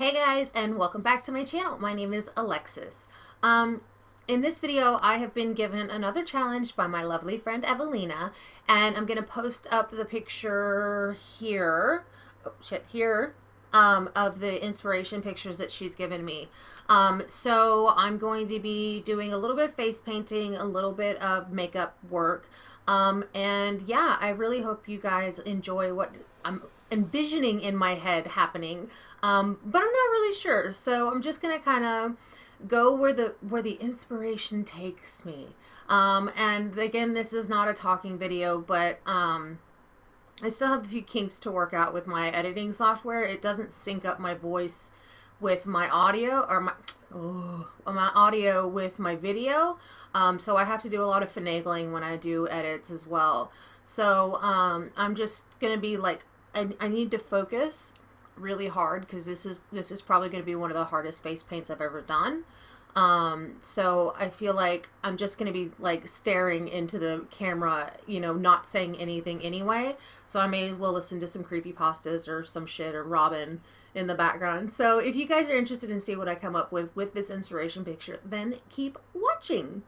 Hey guys, and welcome back to my channel. My name is Alexis. In this video, I have been given another challenge by my lovely friend Evelina, and I'm going to post up the picture here, of the inspiration pictures that she's given me. So I'm going to be doing a little bit of face painting, a little bit of makeup work, and yeah, I really hope you guys enjoy what I'm envisioning in my head happening, but I'm not really sure. So I'm just gonna kind of go where the inspiration takes me. And again, this is not a talking video, but I still have a few kinks to work out with my editing software. It doesn't sync up my voice with my audio, or my audio with my video. So I have to do a lot of finagling when I do edits as well. So I'm just gonna be like, I need to focus really hard because this is probably going to be one of the hardest face paints I've ever done. So I feel like I'm just going to be like staring into the camera, not saying anything anyway. So I may as well listen to some creepypastas or some shit or Robin in the background. So if you guys are interested in see what I come up with this inspiration picture, then keep watching.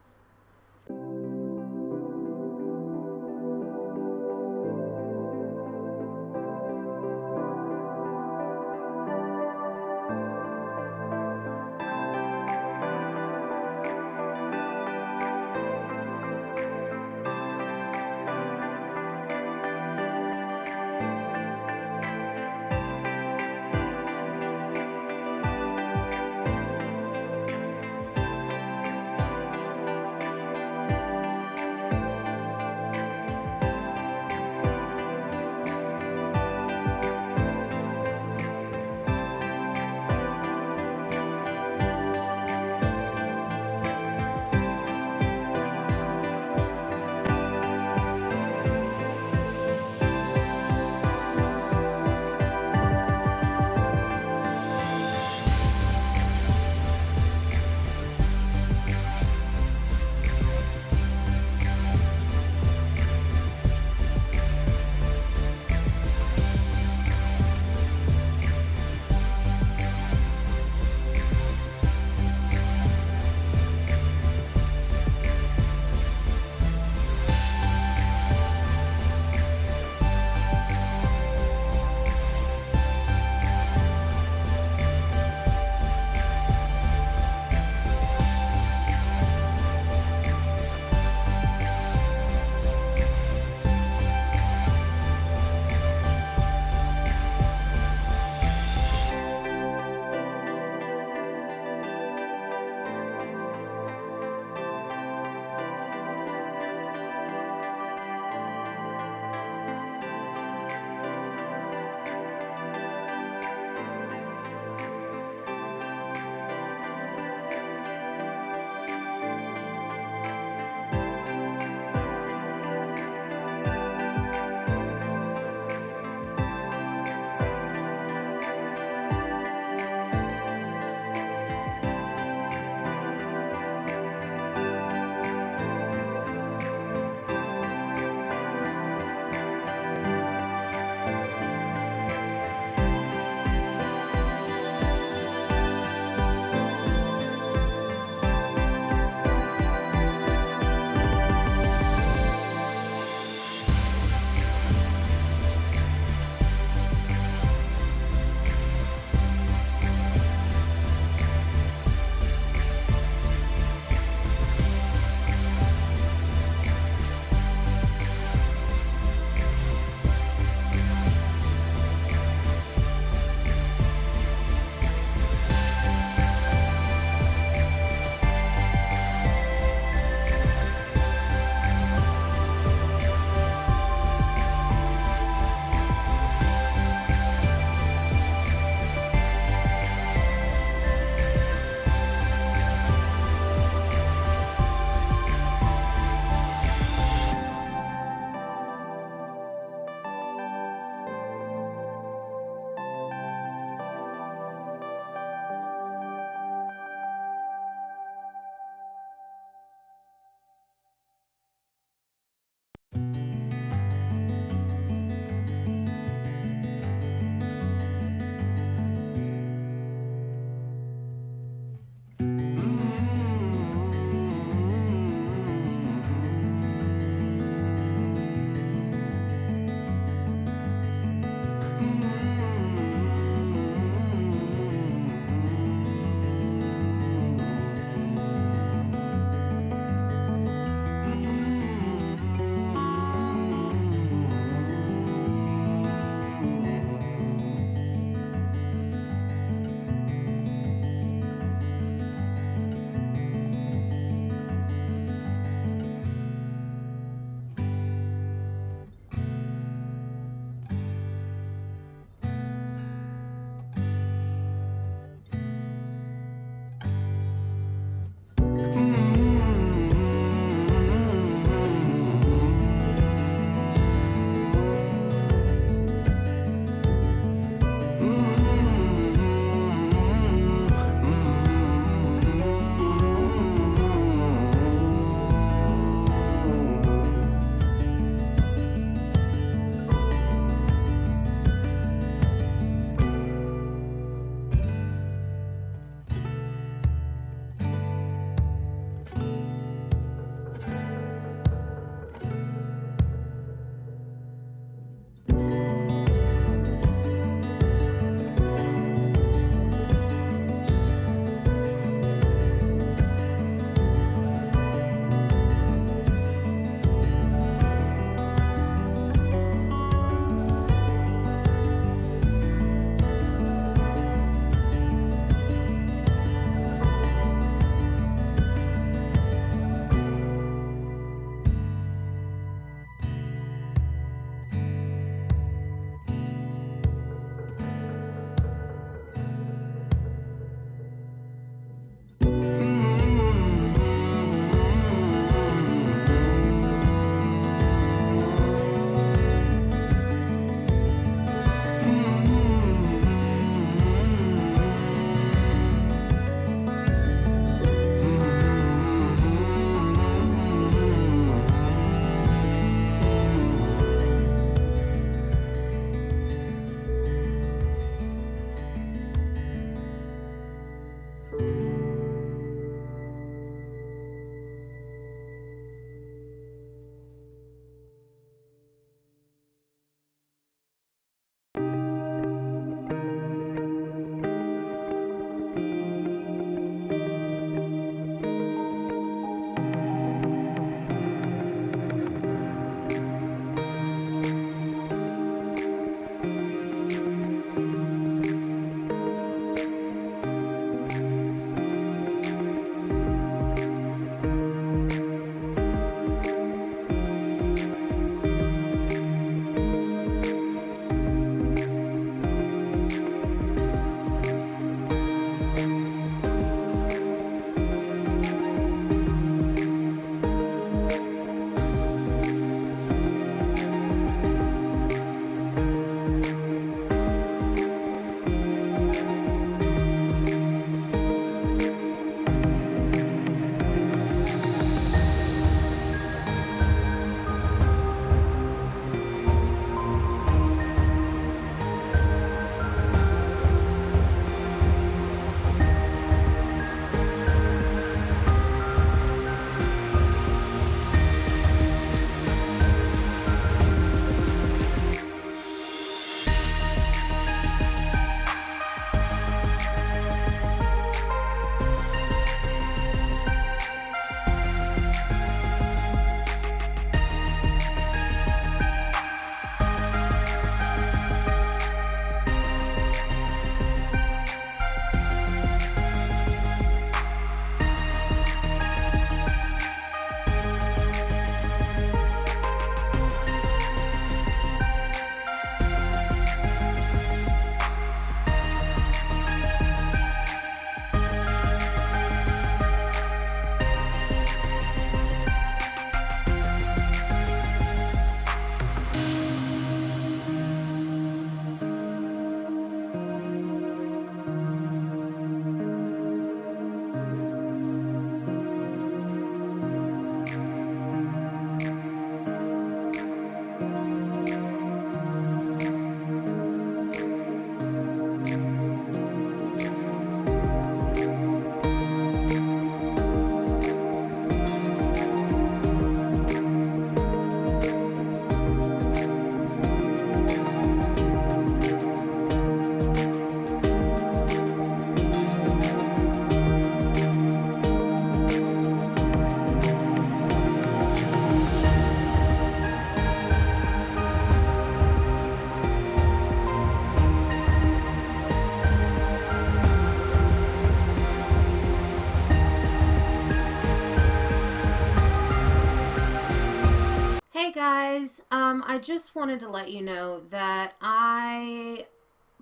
guys, I just wanted to let you know that I,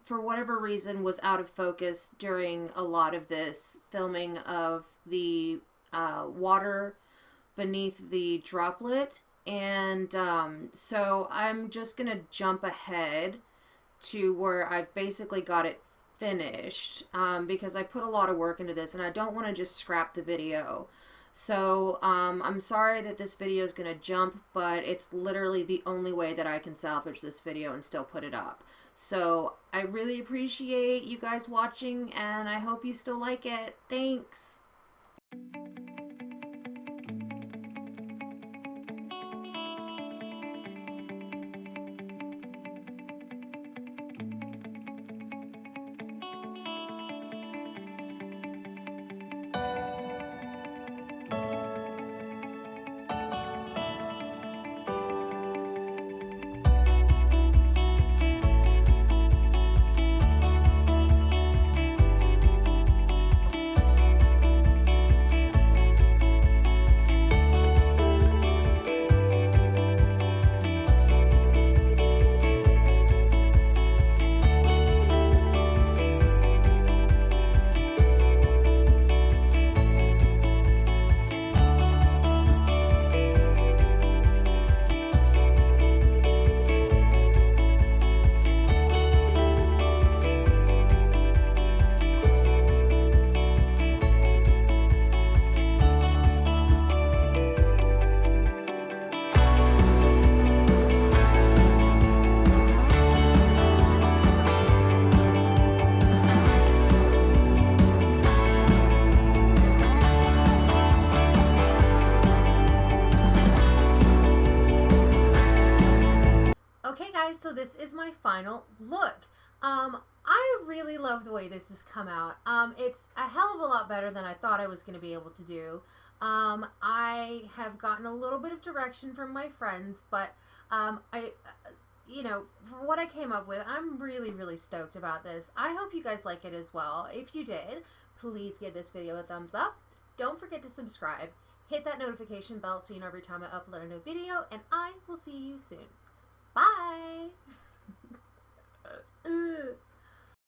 for whatever reason, was out of focus during a lot of this filming of the water beneath the droplet. And so I'm just going to jump ahead to where I've basically got it finished because I put a lot of work into this and I don't want to just scrap the video. So I'm sorry that this video is going to jump, but it's literally the only way that I can salvage this video and still put it up. So I really appreciate you guys watching, and I hope you still like it. Thanks. Okay guys, so this is my final look. I really love the way this has come out. It's a hell of a lot better than I thought I was going to be able to do. I have gotten a little bit of direction from my friends, but you know, for what I came up with, I'm really stoked about this. I hope you guys like it as well. If you did, please give this video a thumbs up. Don't forget to subscribe. Hit that notification bell so you know every time I upload a new video, and I will see you soon.